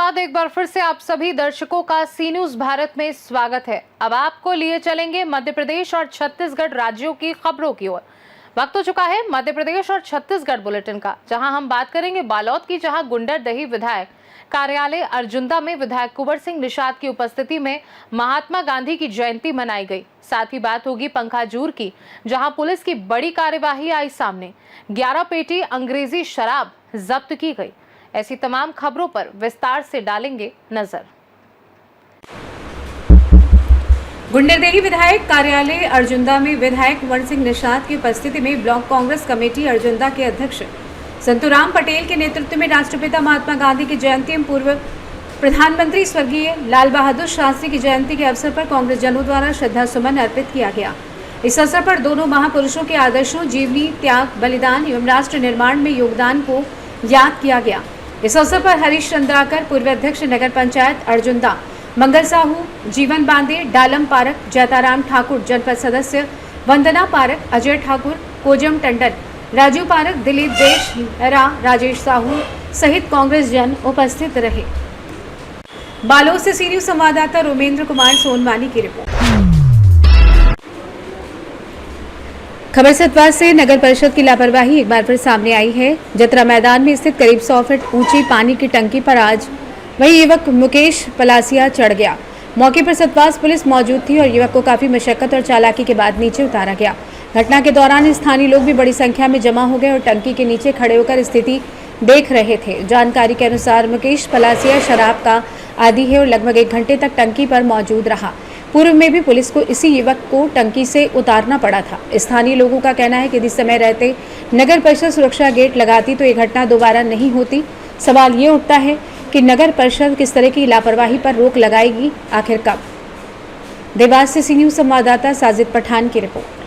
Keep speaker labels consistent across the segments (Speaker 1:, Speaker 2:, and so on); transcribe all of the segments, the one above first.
Speaker 1: बाद एक बार फिर से आप सभी दर्शकों का सी न्यूज भारत में स्वागत है। अब आपको लिए चलेंगे मध्य प्रदेश और छत्तीसगढ़ राज्यों की खबरों की ओर। वक्त हो चुका है मध्य प्रदेश और छत्तीसगढ़ बुलेटिन का, जहां हम बात करेंगे बालोद की, जहां गुंडरदेही विधायक कार्यालय अर्जुंदा में विधायक कुंवर सिंह निषाद की उपस्थिति में महात्मा गांधी की जयंती मनाई गई। साथ ही बात होगी पंखाजूर की, जहां पुलिस की बड़ी कार्यवाही आई सामने। 11 पेटी अंग्रेजी शराब जब्त की गई। ऐसी तमाम खबरों पर विस्तार से डालेंगे नजर। गुंडरदेही विधायक कार्यालय अर्जुंदा में विधायक कुंवर सिंह निषाद की उपस्थिति में ब्लॉक कांग्रेस कमेटी अर्जुंदा के अध्यक्ष संतूराम पटेल के नेतृत्व में राष्ट्रपिता महात्मा गांधी की जयंती एवं पूर्व प्रधानमंत्री स्वर्गीय लाल बहादुर शास्त्री की जयंती के अवसर पर कांग्रेस जनों द्वारा श्रद्धा सुमन अर्पित किया गया। इस अवसर पर दोनों महापुरुषों के आदर्शों, जीवनी, त्याग, बलिदान एवं राष्ट्र निर्माण में योगदान को याद किया गया। इस अवसर पर हरीश चंद्राकर, पूर्व अध्यक्ष नगर पंचायत अर्जुंदा, मंगल साहू, जीवन बांदे, डालम पारक, जयताराम ठाकुर, जनपद सदस्य वंदना पारक, अजय ठाकुर, कोजम टंडन, राजू पारक, दिलीप देश, राजेश साहू सहित कांग्रेस जन उपस्थित रहे। बालोद से सी न्यूज संवाददाता रोमेंद्र कुमार सोनवानी की रिपोर्ट। खबर सतवाद से नगर परिषद की लापरवाही एक बार फिर सामने आई है। जतरा मैदान में स्थित करीब 100 फीट ऊंची पानी की टंकी पर आज वही युवक मुकेश पलासिया चढ़ गया। मौके पर सतवाद पुलिस मौजूद थी और युवक को काफी मशक्कत और चालाकी के बाद नीचे उतारा गया। घटना के दौरान स्थानीय लोग भी बड़ी संख्या में जमा हो गए और टंकी के नीचे खड़े होकर स्थिति देख रहे थे। जानकारी के अनुसार मुकेश पलासिया शराब का आदी है और लगभग 1 घंटे तक टंकी पर मौजूद रहा। पूर्व में भी पुलिस को इसी युवक को टंकी से उतारना पड़ा था। स्थानीय लोगों का कहना है कि यदि समय रहते नगर परिषद सुरक्षा गेट लगाती तो ये घटना दोबारा नहीं होती। सवाल ये उठता है कि नगर परिषद किस तरह की लापरवाही पर रोक लगाएगी, आखिर कब। देवास से सी न्यूज संवाददाता साजिद पठान की रिपोर्ट।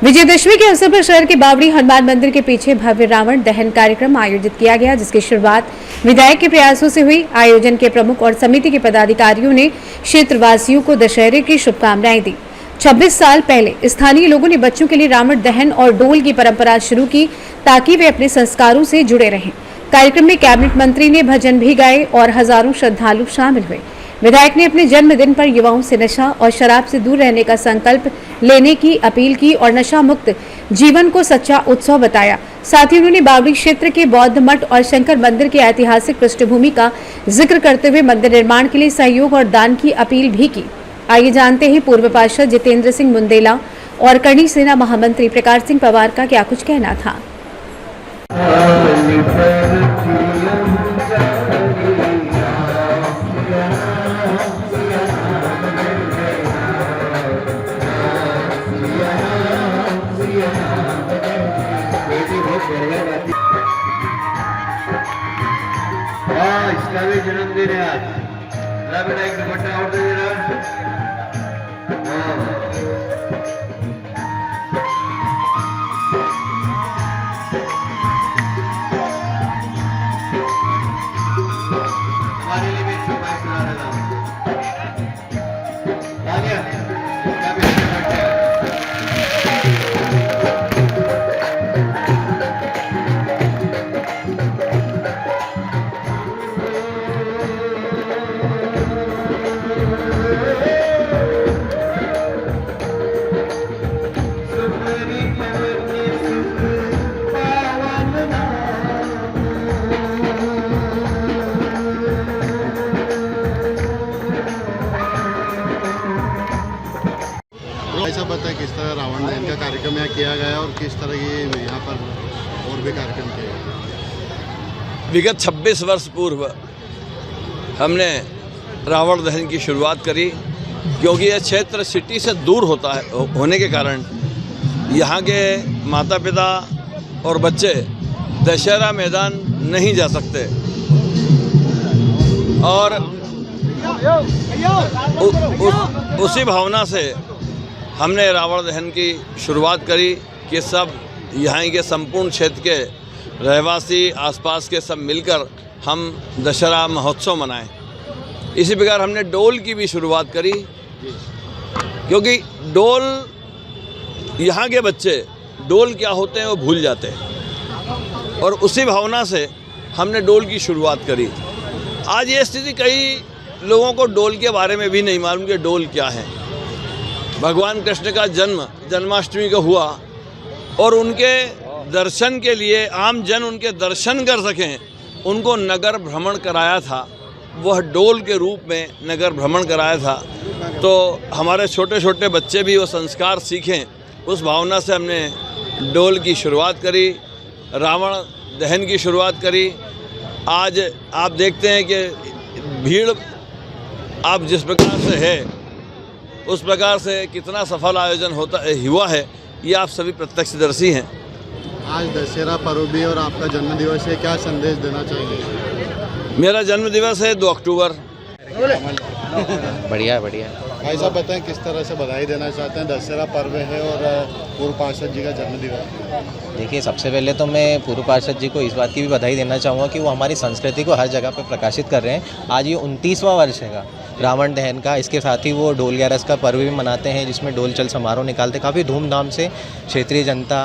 Speaker 1: विजयदशमी के अवसर पर शहर के बावड़ी हनुमान मंदिर के पीछे भव्य रावण दहन कार्यक्रम आयोजित किया गया, जिसकी शुरुआत विधायक के प्रयासों से हुई। आयोजन के प्रमुख और समिति के पदाधिकारियों ने क्षेत्रवासियों को दशहरे की शुभकामनाएं दी। 26 साल पहले स्थानीय लोगों ने बच्चों के लिए रावण दहन और डोल की परंपरा शुरू की ताकि वे अपने संस्कारों से जुड़े रहें। कार्यक्रम में कैबिनेट मंत्री ने भजन भी गाए और हजारों श्रद्धालु शामिल हुए। विधायक ने अपने जन्मदिन पर युवाओं से नशा और शराब से दूर रहने का संकल्प लेने की अपील की और नशा मुक्त जीवन को सच्चा उत्सव बताया। साथ ही उन्होंने बावड़ी क्षेत्र के बौद्ध मठ और शंकर मंदिर की ऐतिहासिक पृष्ठभूमि का जिक्र करते हुए मंदिर निर्माण के लिए सहयोग और दान की अपील भी की। आइए जानते हैं पूर्व पार्षद जितेंद्र सिंह मुंदेला और करणी सेना महामंत्री प्रकाश सिंह पवार का क्या कुछ कहना था।
Speaker 2: इसका भी जन्मदिन है आज। बेटा एक दुपट्टा और दे देना। हमारे लिए भी फरमाइश सुना रहा था।
Speaker 3: ऐसा बताएं किस तरह रावण दहन का कार्यक्रम यहाँ किया गया और किस तरह ये यहाँ पर और भी कार्यक्रम किए गए।
Speaker 4: विगत 26 वर्ष पूर्व हमने रावण दहन की शुरुआत करी, क्योंकि यह क्षेत्र सिटी से दूर होने के कारण यहाँ के माता पिता और बच्चे दशहरा मैदान नहीं जा सकते और उसी भावना से हमने रावण दहन की शुरुआत करी कि सब यहाँ के संपूर्ण क्षेत्र के रहवासी आसपास के सब मिलकर हम दशहरा महोत्सव मनाएं। इसी प्रकार हमने डोल की भी शुरुआत करी, क्योंकि डोल यहाँ के बच्चे डोल क्या होते हैं वो भूल जाते हैं। और उसी भावना से हमने डोल की शुरुआत करी। आज ये स्थिति, कई लोगों को डोल के बारे में भी नहीं मालूम कि डोल क्या है। भगवान कृष्ण का जन्म जन्माष्टमी को हुआ और उनके दर्शन के लिए आम जन उनके दर्शन कर सकें, उनको नगर भ्रमण कराया था। वह डोल के रूप में नगर भ्रमण कराया था। तो हमारे छोटे छोटे बच्चे भी वो संस्कार सीखें, उस भावना से हमने डोल की शुरुआत करी, रावण दहन की शुरुआत करी। आज आप देखते हैं कि भीड़ आप जिस प्रकार से है, उस प्रकार से कितना सफल आयोजन हुआ है, ये आप सभी प्रत्यक्षदर्शी हैं।
Speaker 3: आज दशहरा पर्व भी और आपका जन्मदिवस है, क्या संदेश देना चाहिए?
Speaker 4: मेरा जन्मदिवस है 2 अक्टूबर।
Speaker 5: बढ़िया बढ़िया।
Speaker 3: भाई साहब बताएं, किस तरह से बधाई देना चाहते हैं? दशहरा पर्व है और पूर्व पार्षद जी का जन्मदिवस है।
Speaker 5: देखिए, सबसे पहले तो मैं पूर्व पार्षद जी को इस बात की भी बधाई देना चाहूँगा कि वो हमारी संस्कृति को हर जगह पर प्रकाशित कर रहे हैं। आज ये 29वां वर्ष है रावण दहन का। इसके साथ ही वो डोल 11 का पर्व भी मनाते हैं, जिसमें डोल चल समारोह निकालते काफ़ी धूमधाम से। क्षेत्रीय जनता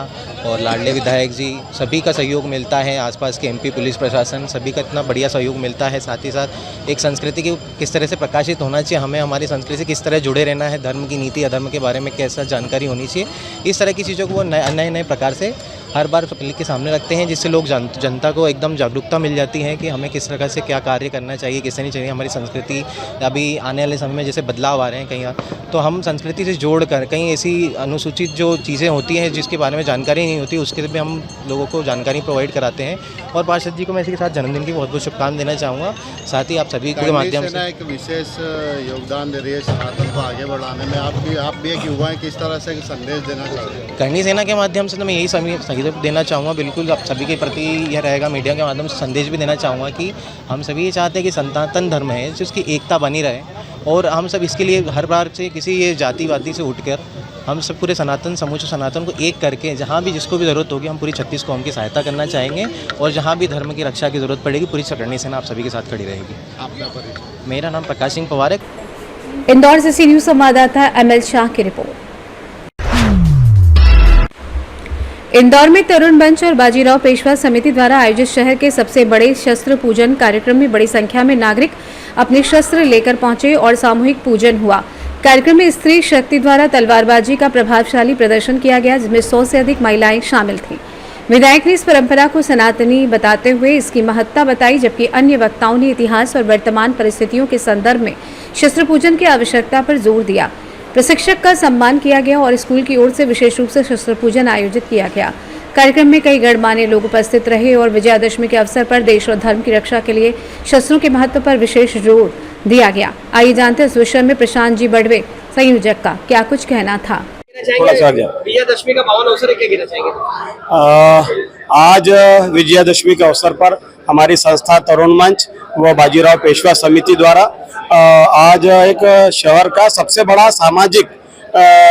Speaker 5: और लाडले विधायक जी सभी का सहयोग मिलता है, आसपास के एमपी, पुलिस प्रशासन सभी का इतना बढ़िया सहयोग मिलता है। साथ ही साथ एक संस्कृति की किस तरह से प्रकाशित होना चाहिए, हमें हमारी संस्कृति से किस तरह जुड़े रहना है, धर्म की नीति अधर्म के बारे में कैसा जानकारी होनी चाहिए, इस तरह की चीज़ों को वो नए नए प्रकार से हर बार पब्लिक के सामने रखते हैं, जिससे लोग जनता को एकदम जागरूकता मिल जाती है कि हमें किस तरह से क्या कार्य करना चाहिए, किससे नहीं चाहिए। हमारी संस्कृति अभी आने वाले समय में जैसे बदलाव आ रहे हैं कहीं, तो हम संस्कृति से जोड़कर कहीं ऐसी अनुसूचित जो चीज़ें होती हैं जिसके बारे में जानकारी नहीं होती, उसके भी हम लोगों को जानकारी प्रोवाइड कराते हैं। और पार्षद जी को मैं इसके साथ जन्मदिन की बहुत बहुत शुभकामनाएं देना चाहूँगा। साथ ही आप सभी के माध्यम से
Speaker 3: एक विशेष योगदान दे रही है सनातन को आगे बढ़ाने में। आप भी एक युवा हैं, किस तरह से संदेश देना चाहिए?
Speaker 5: करणी सेना के माध्यम से तो मैं यही संदेश देना चाहूँगा, बिल्कुल आप सभी के प्रति यह रहेगा। मीडिया के माध्यम से संदेश भी देना चाहूँगा कि हम सभी ये चाहते हैं कि सनातन धर्म है जिसकी एकता बनी रहे, और हम सब इसके लिए हर बार से किसी ये जातिवादी से उठकर हम सब पूरे सनातन समूचे सनातन को एक करके जहाँ भी जिसको भी ज़रूरत होगी हम पूरी 36 कौम की सहायता करना चाहेंगे, और जहाँ भी धर्म की रक्षा की ज़रूरत पड़ेगी पूरी करणी सेना आप सभी के साथ खड़ी रहेगी।
Speaker 3: आपका परिचय?
Speaker 5: मेरा नाम प्रकाश सिंह पवार है।
Speaker 1: इंदौर से सी न्यूज़ संवाददाता एमएल शाह की रिपोर्ट। इंदौर में तरुण मंच और बाजीराव पेशवा समिति द्वारा आयोजित शहर के सबसे बड़े शस्त्र पूजन कार्यक्रम में बड़ी संख्या में नागरिक अपने शस्त्र लेकर पहुंचे और सामूहिक पूजन हुआ। कार्यक्रम में स्त्री शक्ति द्वारा तलवारबाजी का प्रभावशाली प्रदर्शन किया गया, जिसमें 100 से अधिक महिलाएं शामिल थीं। विधायक ने इस परंपरा को सनातनी बताते हुए इसकी महत्ता बताई, जबकि अन्य वक्ताओं ने इतिहास और वर्तमान परिस्थितियों के संदर्भ में शस्त्र पूजन की आवश्यकता पर जोर दिया। प्रशिक्षक का सम्मान किया गया और स्कूल की ओर से विशेष रूप से शस्त्र पूजन आयोजित किया गया। कार्यक्रम में कई गणमान्य लोग उपस्थित रहे और विजयादशमी के अवसर पर देश और धर्म की रक्षा के लिए शस्त्रों के महत्व पर विशेष जोर दिया गया। आइए जानते हैं इस विषय में प्रशांत जी बड़वे संयोजक का क्या कुछ कहना था।
Speaker 6: विजयादशमी का पावन अवसर है, क्या कहना चाहेंगे?
Speaker 7: आज विजयादशमी के अवसर पर हमारी संस्था तरुण मंच व बाजीराव पेशवा समिति द्वारा आज एक शहर का सबसे बड़ा सामाजिक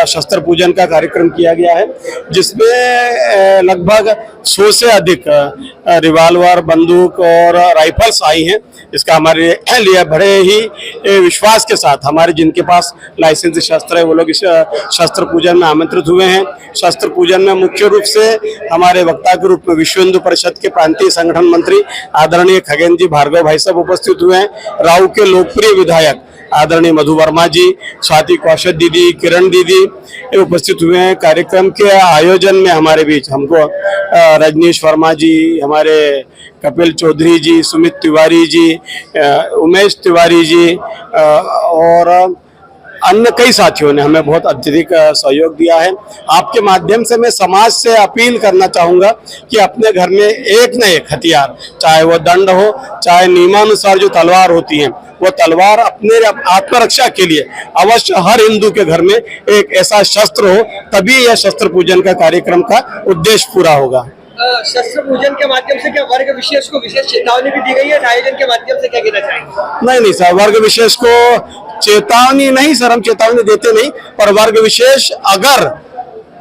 Speaker 7: शस्त्र पूजन का कार्यक्रम किया गया है, जिसमें लगभग 100 से अधिक रिवाल्वर, बंदूक और राइफल्स आई हैं। इसका हमारे लिए बड़े ही विश्वास के साथ हमारे जिनके पास लाइसेंस शस्त्र है वो लोग इस शस्त्र पूजन में आमंत्रित हुए हैं। शस्त्र पूजन में मुख्य रूप से हमारे वक्ता के रूप में विश्व हिंदू परिषद के प्रांतीय संगठन मंत्री आदरणीय खगेन जी भार्गव भाई साहब उपस्थित हुए हैं। राऊ के लोकप्रिय विधायक आदरणीय मधु वर्मा जी, स्वाति कौशल दीदी, किरण दीदी उपस्थित हुए हैं। कार्यक्रम के आयोजन में हमारे बीच हमको रजनीश वर्मा जी, हमारे कपिल चौधरी जी, सुमित तिवारी जी, उमेश तिवारी जी और अन्य कई साथियों ने हमें बहुत अत्यधिक सहयोग दिया है। आपके माध्यम से मैं समाज से अपील करना चाहूँगा कि अपने घर में एक न एक हथियार, चाहे वो दंड हो, चाहे नियमानुसार जो तलवार होती है, वो तलवार अपने आत्मरक्षा के लिए अवश्य हर हिंदू के घर में एक ऐसा शस्त्र हो, तभी यह शस्त्र पूजन का कार्यक्रम का उद्देश्य पूरा होगा।
Speaker 6: शस्त्र पूजन के माध्यम से क्या वर्ग विशेष को विशेष चेतावनी भी दी गई है? आयोजन के माध्यम से क्या कहना चाहेंगे?
Speaker 7: नहीं सर, वर्ग विशेष को चेतावनी नहीं सर, हम चेतावनी देते नहीं, पर वर्ग विशेष अगर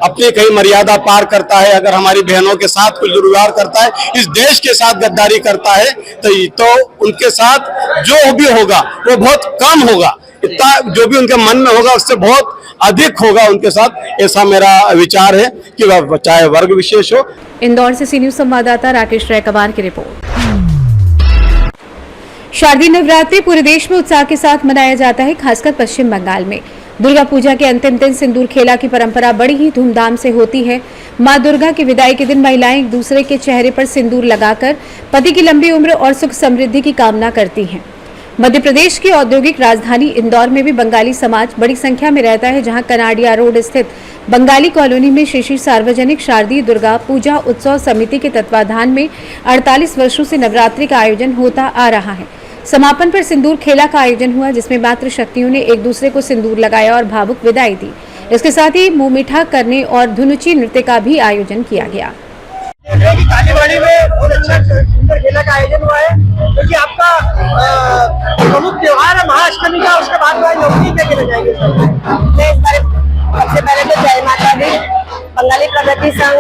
Speaker 7: अपनी कहीं मर्यादा पार करता है, अगर हमारी बहनों के साथ कुछ दुर्व्यवहार करता है, इस देश के साथ गद्दारी करता है, तो उनके साथ जो भी होगा वो बहुत कम होगा। इतना जो भी उनके मन में होगा उससे बहुत अधिक होगा उनके साथ, ऐसा मेरा विचार है कि वह चाहे वर्ग विशेष हो।
Speaker 1: इंदौर से सी न्यूज संवाददाता राकेश रैकवार की रिपोर्ट। शारदीय नवरात्रि पूरे देश में उत्साह के साथ मनाया जाता है, खासकर पश्चिम बंगाल में। दुर्गा पूजा के अंतिम दिन सिंदूर खेला की परंपरा बड़ी ही धूमधाम से होती है। मां दुर्गा की विदाई के दिन महिलाएं एक दूसरे के चेहरे पर सिंदूर लगाकर पति की लंबी उम्र और सुख समृद्धि की कामना करती हैं। मध्य प्रदेश की औद्योगिक राजधानी इंदौर में भी बंगाली समाज बड़ी संख्या में रहता है, जहां कनाडिया रोड स्थित बंगाली कॉलोनी में श्री सार्वजनिक शारदीय दुर्गा पूजा उत्सव समिति के तत्वाधान में 48 वर्षों से नवरात्रि का आयोजन होता आ रहा है। समापन पर सिंदूर खेला का आयोजन हुआ, जिसमें मातृ शक्तियों ने एक दूसरे को सिंदूर लगाया और भावुक विदाई दी। इसके साथ ही मुंह मीठा करने और धुनुची नृत्य का भी आयोजन किया गया।
Speaker 6: कालीबाड़ी में बहुत अच्छा सुंदर खेला का आयोजन हुआ है, क्योंकि आपका प्रमुख त्योहार है महाअष्टमी का, उसके बाद नौकरी क्या कहना चाहेंगे?
Speaker 8: सबसे पहले तो जय माता दी। बंगाली प्रगति संघ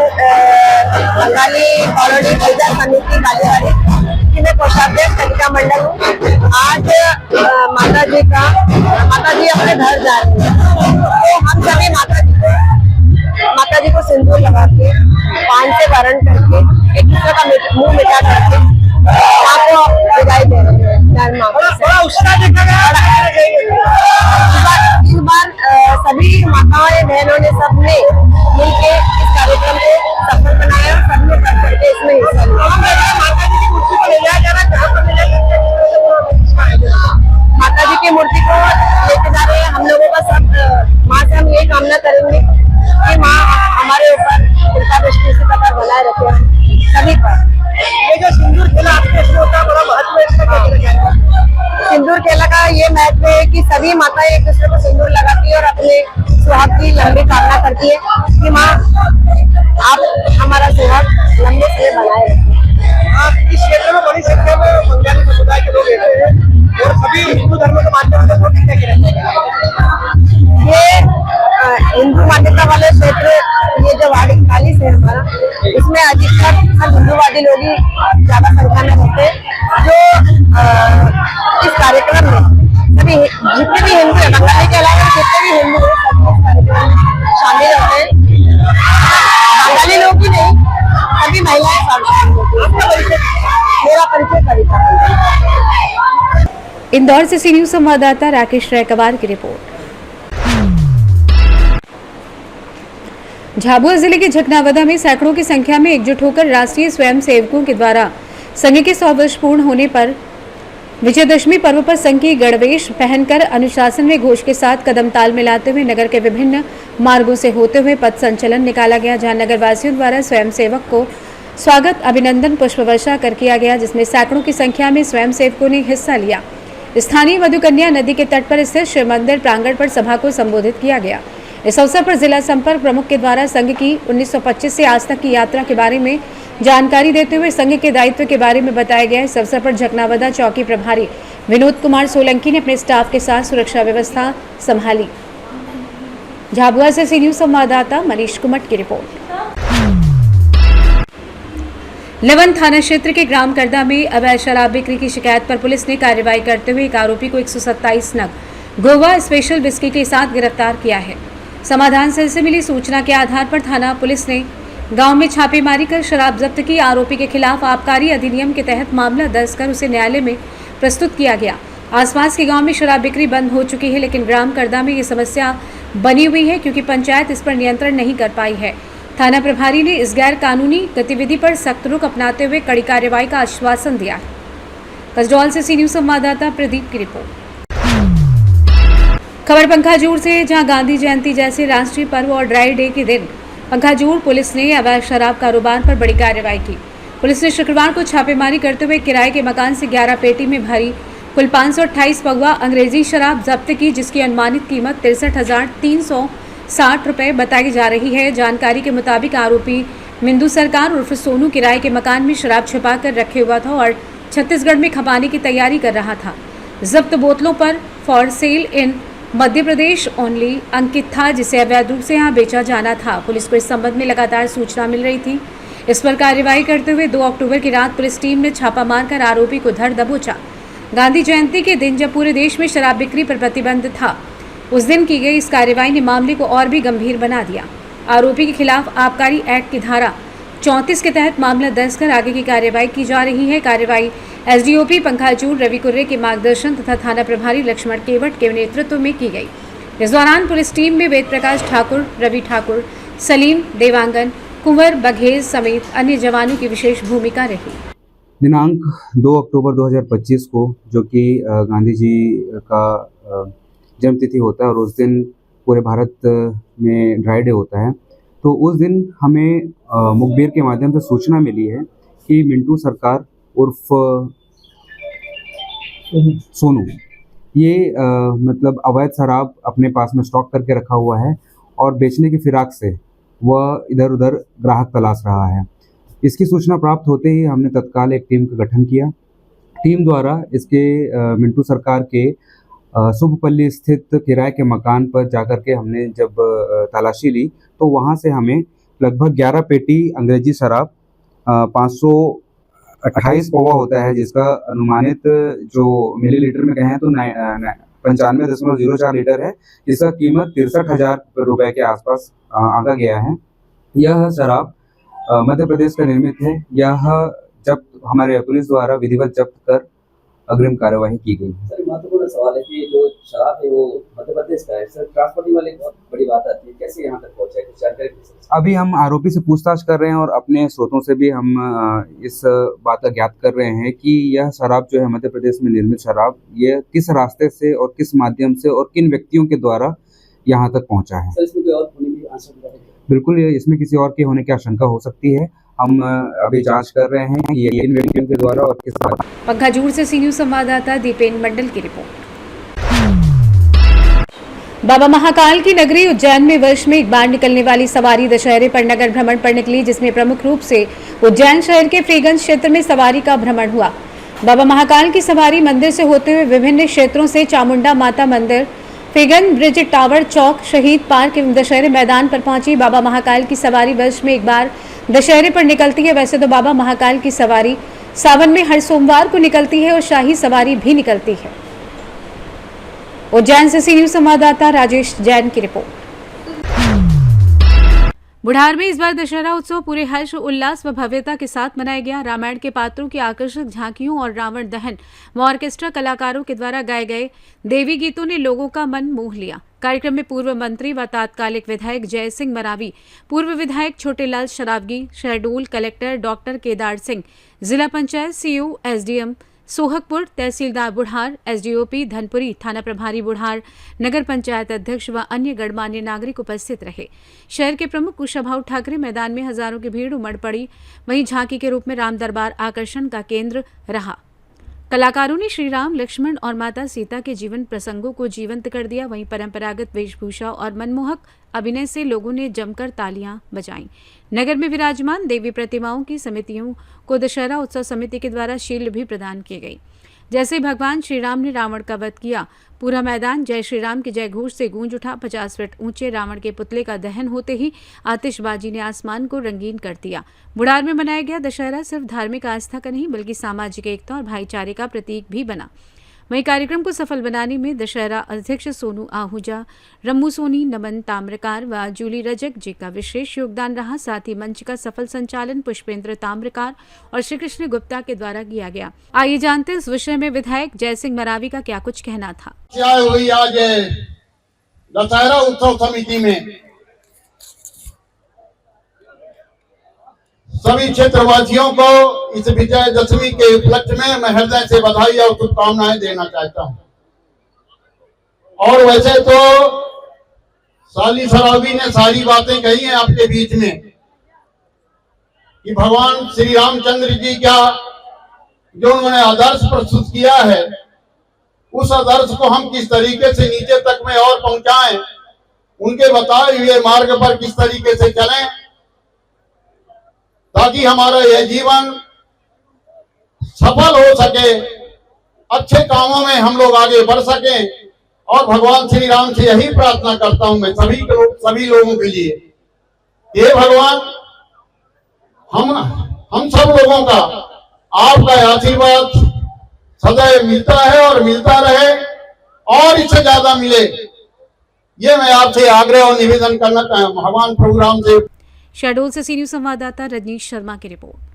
Speaker 8: बंगाली कॉलोनी पूजा समिति कालीबाड़ी की मैं कोषाध्यक्ष कनिका मंडल हूँ। आज माता जी अपने घर जा रही है, तो हम सभी माता जी को सिंदूर लगा के पान से वरण करके एक दूसरे का मुंह मिटा करके माँ को विदाई दे रहे हैं।
Speaker 6: बड़ा उत्साह देखा गया।
Speaker 8: इस बार सभी माताओं बहनों ने सबने मिलकर इस कार्यक्रम को सफल बनाया और सबने बढ़ करके इसमें हिस्सा लिया।
Speaker 6: माता जी की मूर्ति को ले जाया जा रहा है, कहाँ पर ले जाया?
Speaker 8: माता जी की मूर्ति को लेके जा रहे हैं। हम लोगों का सब माँ से हम यही कामना करेंगे कि माँ हमारे ऊपर कृपा दृष्टि से पता बनाए रखे सभी पर।
Speaker 6: ये जो सिंदूर खेला आपके इसमें होता है, बड़ा महत्व है इसका, क्या कहना चाहेंगे?
Speaker 8: सिंदूर खेला का ये महत्व है कि सभी माताएं एक दूसरे को सिंदूर लगाती है और अपने सुहाग की लंबी कामना करती है कि माँ आप हमारा सुहाग लंबे समय बनाए रखें।
Speaker 6: आप इस क्षेत्र में बड़ी संख्या में बंगाली समुदाय के लोग रहते हैं और सभी हिंदू धर्म के माध्यम से वोटिंग क्या कहना?
Speaker 8: ये हिंदू मान्यता वाले क्षेत्र, ये जो वाड़ी से हमारा, इसमें अधिकतर सब हिंदूवादी लोग ही ज्यादा संख्या में होते हैं, जो इस कार्यक्रम में सभी जितने भी हिंदू है, बंगाली के अलावा जितने भी हिंदू है, सब इस कार्यक्रम में शामिल होते हैं। बंगाली लोग ही नहीं, सभी महिलाएं शामिल होती हैं। मेरा परिचय कविता।
Speaker 1: इंदौर से सी न्यूज संवाददाता राकेश रैकवार की रिपोर्ट। झाबुआ जिले के झकनावदा में सैकड़ों की संख्या में एकजुट होकर राष्ट्रीय स्वयंसेवकों के द्वारा संघ के 100 वर्ष पूर्ण होने पर विजयदशमी पर्व पर संघ की गणवेश पहनकर अनुशासन में घोष के साथ कदम ताल मिलाते हुए नगर के विभिन्न मार्गों से होते हुए पथ संचलन निकाला गया, जहां नगर वासियों द्वारा स्वयंसेवक को स्वागत अभिनंदन पुष्प वर्षा कर किया गया, जिसमें सैकड़ों की संख्या में स्वयंसेवकों ने हिस्सा लिया। स्थानीय मधुकन्या नदी के तट पर स्थित शिव मंदिर प्रांगण पर सभा को संबोधित किया गया। इस अवसर पर जिला संपर्क प्रमुख के द्वारा संघ की 1925 से आज तक की यात्रा के बारे में जानकारी देते हुए संघ के दायित्व के बारे में बताया गया। इस अवसर पर झकनावदा चौकी प्रभारी विनोद कुमार सोलंकी ने अपने स्टाफ के साथ सुरक्षा व्यवस्था संभाली। झाबुआ से सी न्यूज संवाददाता मनीष कुमट की रिपोर्ट। लवन थाना क्षेत्र के ग्राम करदा में अवैध शराब बिक्री की शिकायत पर पुलिस ने कार्रवाई करते हुए एक आरोपी को 127 नग गोवा स्पेशल बिस्किट के साथ गिरफ्तार किया है। समाधान सेल से मिली सूचना के आधार पर थाना पुलिस ने गांव में छापेमारी कर शराब जब्त की। आरोपी के खिलाफ आबकारी अधिनियम के तहत मामला दर्ज कर उसे न्यायालय में प्रस्तुत किया गया। आसपास के गांव में शराब बिक्री बंद हो चुकी है, लेकिन ग्राम करदा में ये समस्या बनी हुई है क्योंकि पंचायत इस पर नियंत्रण नहीं कर पाई है। थाना प्रभारी ने इस गैर कानूनी गतिविधि पर सख्त रुख अपनाते हुए कड़ी कार्रवाई का आश्वासन दिया है। कसडौल से सी न्यूज संवाददाता प्रदीप की रिपोर्ट। खबर पंखाजूर से, जहां गांधी जयंती जैसे राष्ट्रीय पर्व और ड्राई डे के दिन पंखाजूर पुलिस ने अवैध शराब कारोबार पर बड़ी कार्रवाई की। पुलिस ने शुक्रवार को छापेमारी करते हुए किराए के मकान से 11 पेटी में भरी कुल 528 पगुआ अंग्रेजी शराब जब्त की, जिसकी अनुमानित कीमत 63,360 रुपये बताई जा रही है। जानकारी के मुताबिक आरोपी मिंदू सरकार उर्फ सोनू किराए के मकान में शराब छिपा कर रखे हुआ था और छत्तीसगढ़ में खपाने की तैयारी कर रहा था। जब्त बोतलों पर for sale in Madhya Pradesh only अंकित था, जिसे अवैध रूप से यहाँ बेचा जाना था। पुलिस को इस संबंध में लगातार सूचना मिल रही थी। इस पर कार्रवाई करते हुए 2 अक्टूबर की रात पुलिस टीम ने छापा मारकर आरोपी को धर दबोचा। गांधी जयंती के दिन जब पूरे देश में शराब बिक्री पर प्रतिबंध था, उस दिन की गई इस कार्रवाई ने मामले को और भी गंभीर बना दिया। आरोपी के खिलाफ आबकारी एक्ट की धारा 34 के तहत मामला दर्ज कर आगे की कार्रवाई की जा रही है। कार्रवाई एसडीओपी पंखाजूर रवि कुर्रे के मार्गदर्शन तथा थाना प्रभारी लक्ष्मण केवट के नेतृत्व में की गई। इस दौरान पुलिस टीम में वेद प्रकाश ठाकुर, रवि ठाकुर, सलीम, देवांगन, कुंवर बघेल समेत अन्य जवानों की विशेष भूमिका रही।
Speaker 9: दिनांक 2 अक्टूबर 2025 को, जो कि गांधी जी का जन्मतिथि होता है और उस दिन पूरे भारत में ड्राई डे होता है, तो उस दिन हमें मुखबिर के माध्यम से सूचना मिली है कि मिंटू सरकार उर्फ सोनू ये मतलब अवैध शराब अपने पास में स्टॉक करके रखा हुआ है और बेचने की फिराक से वह इधर उधर ग्राहक तलाश रहा है। इसकी सूचना प्राप्त होते ही हमने तत्काल एक टीम का गठन किया। टीम द्वारा इसके मिंटू सरकार के शुभपल्ली स्थित किराए के मकान पर जाकर के हमने जब तलाशी ली तो वहां से हमें लगभग 11 पेटी अंग्रेजी शराब 528 पौवा होता है, जिसका अनुमानित जो मिलीलीटर में कहें तो 95.04 लीटर है, जिसका कीमत 63,000 रुपए के आसपास आंका गया है। यह शराब मध्य प्रदेश का निर्मित है। यह जब्त हमारे पुलिस द्वारा विधिवत जब्त कर अग्रिम कार्यवाही की गई है।
Speaker 10: सर, महत्वपूर्ण सवाल है कि जो शराब है वो मध्य प्रदेश का है। सर, ट्रांसपोर्टिंग वाले बहुत बड़ी बात आती है, कैसे यहाँ तक पहुँचा है, कुछ जानकारी दे सकते हैं?
Speaker 9: अभी हम आरोपी से पूछताछ कर रहे हैं और अपने स्रोतों से भी हम इस बात का ज्ञात कर रहे हैं कि यह शराब जो है मध्य प्रदेश में निर्मित शराब, ये किस रास्ते से और किस माध्यम से और किन व्यक्तियों के द्वारा यहाँ तक पहुँचा है।
Speaker 10: सर, इसमें कोई और होने की आशंका है?
Speaker 9: बिल्कुल, इसमें किसी और के होने की आशंका हो सकती है। हम अभी जांच कर रहे हैं कि ये इन व्यक्तियों के द्वारा और किस तरह।
Speaker 1: पंखाजूर से सी न्यूज संवाददाता दीपेन मंडल की रिपोर्ट। बाबा महाकाल की नगरी उज्जैन में वर्ष में एक बार निकलने वाली सवारी दशहरे पर नगर भ्रमण पर निकली, जिसमें प्रमुख रूप से उज्जैन शहर के फ्रीगंज क्षेत्र में सवारी का भ्रमण हुआ। बाबा महाकाल की सवारी मंदिर से होते हुए विभिन्न क्षेत्रों से चामुंडा माता मंदिर, फ्रीगंज ब्रिज टावर चौक, शहीद पार्क एवं दशहरे मैदान पर पहुंची। बाबा महाकाल की सवारी वर्ष में एक बार दशहरे पर निकलती है। वैसे तो बाबा महाकाल की सवारी सावन में हर सोमवार को निकलती है और शाही सवारी भी निकलती है। उज्जैन से सी न्यूज संवाददाता राजेश जैन की रिपोर्ट। बुढ़ार में इस बार दशहरा उत्सव पूरे हर्ष उल्लास व भव्यता के साथ मनाया गया। रामायण के पात्रों की आकर्षक झांकियों और रावण दहन व ऑर्केस्ट्रा कलाकारों के द्वारा गाए गए देवी गीतों ने लोगों का मन मोह लिया। कार्यक्रम में पूर्व मंत्री व तात्कालिक विधायक जय सिंह मरावी, पूर्व विधायक छोटेलाल शरावगी, शहडोल कलेक्टर डॉक्टर केदार सिंह, जिला पंचायत सीईओ, एसडीएम सोहगपुर, तहसीलदार बुढ़ार, एसडीओपी धनपुरी, थाना प्रभारी बुढ़ार, नगर पंचायत अध्यक्ष व अन्य गणमान्य नागरिक उपस्थित रहे। शहर के प्रमुख कुशाभाऊ ठाकरे मैदान में हजारों की भीड़ उमड़ पड़ी। वहीं झांकी के रूप में राम दरबार आकर्षण का केंद्र रहा। कलाकारों ने श्री राम, लक्ष्मण और माता सीता के जीवन प्रसंगों को जीवंत कर दिया। वहीं परंपरागत वेशभूषा और मनमोहक अभिनय से लोगों ने जमकर तालियां बजाईं। नगर में विराजमान देवी प्रतिमाओं की समितियों को दशहरा उत्सव समिति के द्वारा शील्ड भी प्रदान की गई। जैसे भगवान श्री राम ने रावण का वध किया, पूरा मैदान जय श्री राम के जय घोष से गूंज उठा। 50 फीट ऊंचे रावण के पुतले का दहन होते ही आतिशबाजी ने आसमान को रंगीन कर दिया। बुढ़ार में मनाया गया दशहरा सिर्फ धार्मिक आस्था का नहीं बल्कि सामाजिक एकता और भाईचारे का प्रतीक भी बना। वहीं कार्यक्रम को सफल बनाने में दशहरा अध्यक्ष सोनू आहूजा, रम्मू सोनी, नमन ताम्रकार व जूली रजक जी का विशेष योगदान रहा। साथ ही मंच का सफल संचालन पुष्पेंद्र ताम्रकार और श्री कृष्ण गुप्ता के द्वारा किया गया। आइए जानते हैं इस विषय में विधायक जय सिंह मरावी का क्या कुछ कहना था।
Speaker 11: हुई आज दशहरा उत्सव समिति में सभी क्षेत्रवासियों को इस विजयदशमी के उपलक्ष्य में मैं हृदय से बधाई और शुभकामनाएं देना चाहता हूं। और वैसे तो साली सराबी ने सारी बातें कही हैं आपके बीच में कि भगवान श्री रामचंद्र जी का जो उन्होंने आदर्श प्रस्तुत किया है, उस आदर्श को हम किस तरीके से नीचे तक में और पहुंचाएं, उनके बताए हुए मार्ग पर किस तरीके से चलें ताकि हमारा यह जीवन सफल हो सके, अच्छे कामों में हम लोग आगे बढ़ सकें। और भगवान श्री राम से यही प्रार्थना करता हूं मैं सभी लोगों के लिए, हे भगवान, हम सब लोगों का आपका आशीर्वाद सदैव मिलता है और मिलता रहे और इससे ज्यादा मिले, ये मैं आपसे आग्रह और निवेदन करना भगवान प्रोग्राम से।
Speaker 1: शहडोल से सी न्यूज संवाददाता रजनीश शर्मा की रिपोर्ट।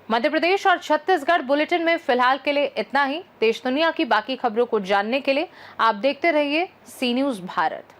Speaker 12: मध्य प्रदेश और छत्तीसगढ़ बुलेटिन में फिलहाल के लिए इतना ही। देश दुनिया की बाकी खबरों को जानने के लिए आप देखते रहिए सी न्यूज भारत।